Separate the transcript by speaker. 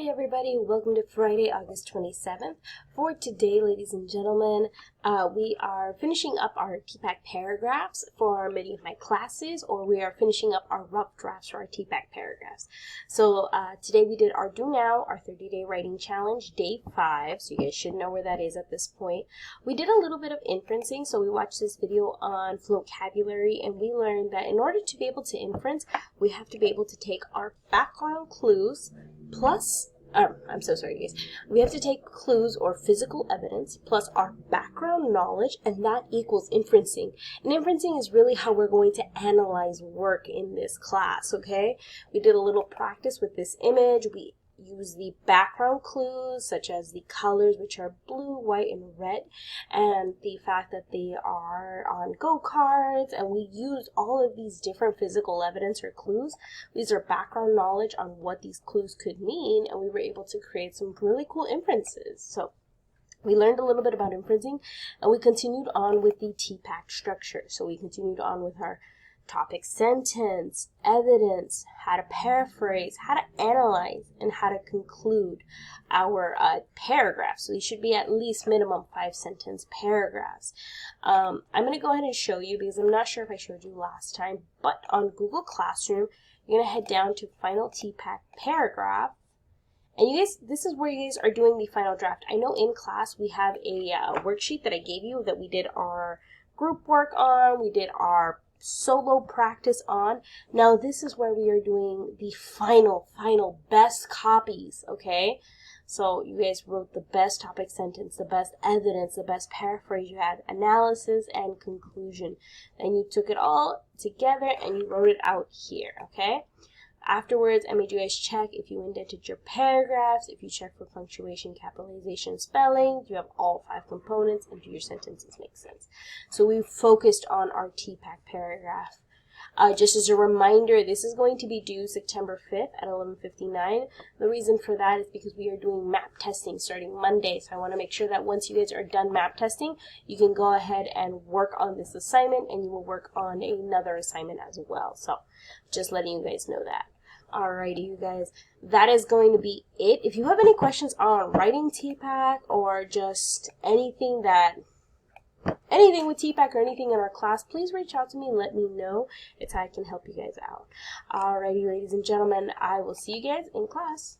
Speaker 1: Hi everybody, welcome to Friday, August 27th. For today, ladies and gentlemen, we are finishing up our TPACK paragraphs for many of my classes, or we are finishing up our rough drafts for our TPACK paragraphs. So today we did our Do Now, our 30-day writing challenge, day 5, so you guys should know where that is at this point. We did a little bit of inferencing, so we watched this video on vocabulary, and we learned that in order to be able to inference, we have to be able to take our background clues plus, I'm so sorry guys, we have to take clues or physical evidence plus our background knowledge, and that equals inferencing. And inferencing is really how we're going to analyze work in this class, okay? We did a little practice with this image. We use the background clues such as the colors, which are blue, white, and red, and the fact that they are on go-karts, and we use all of these different physical evidence or clues. These are background knowledge on what these clues could mean, and we were able to create some really cool inferences. So we learned a little bit about inferencing, and we continued on with the TPACK structure. So we continued on with our topic sentence, evidence, how to paraphrase, how to analyze, and how to conclude our paragraph. So these should be at least minimum 5-sentence paragraphs. I'm going to go ahead and show you, because I'm not sure if I showed you last time, but on Google Classroom, you're going to head down to Final TPACK Paragraph. And you guys, this is where you guys are doing the final draft. I know in class we have a worksheet that I gave you that we did our group work on, we did our solo practice on. Now this is where we are doing the final best copies, okay? So you guys wrote the best topic sentence, the best evidence, the best paraphrase, you had analysis and conclusion. And you took it all together and you wrote it out here, okay? Afterwards, I made you guys check if you indented your paragraphs, if you check for punctuation, capitalization, spelling, you have all 5 components, and do your sentences make sense. So we focused on our TPACK paragraph. Just as a reminder, this is going to be due September 5th at 11:59. The reason for that is because we are doing map testing starting Monday, so I want to make sure that once you guys are done map testing, you can go ahead and work on this assignment, and you will work on another assignment as well. So just letting you guys know that. Alrighty, you guys, that is going to be it. If you have any questions on writing TPACK or just anything with TPACK or anything in our class, please reach out to me and let me know. It's how I can help you guys out. Alrighty, ladies and gentlemen, I will see you guys in class.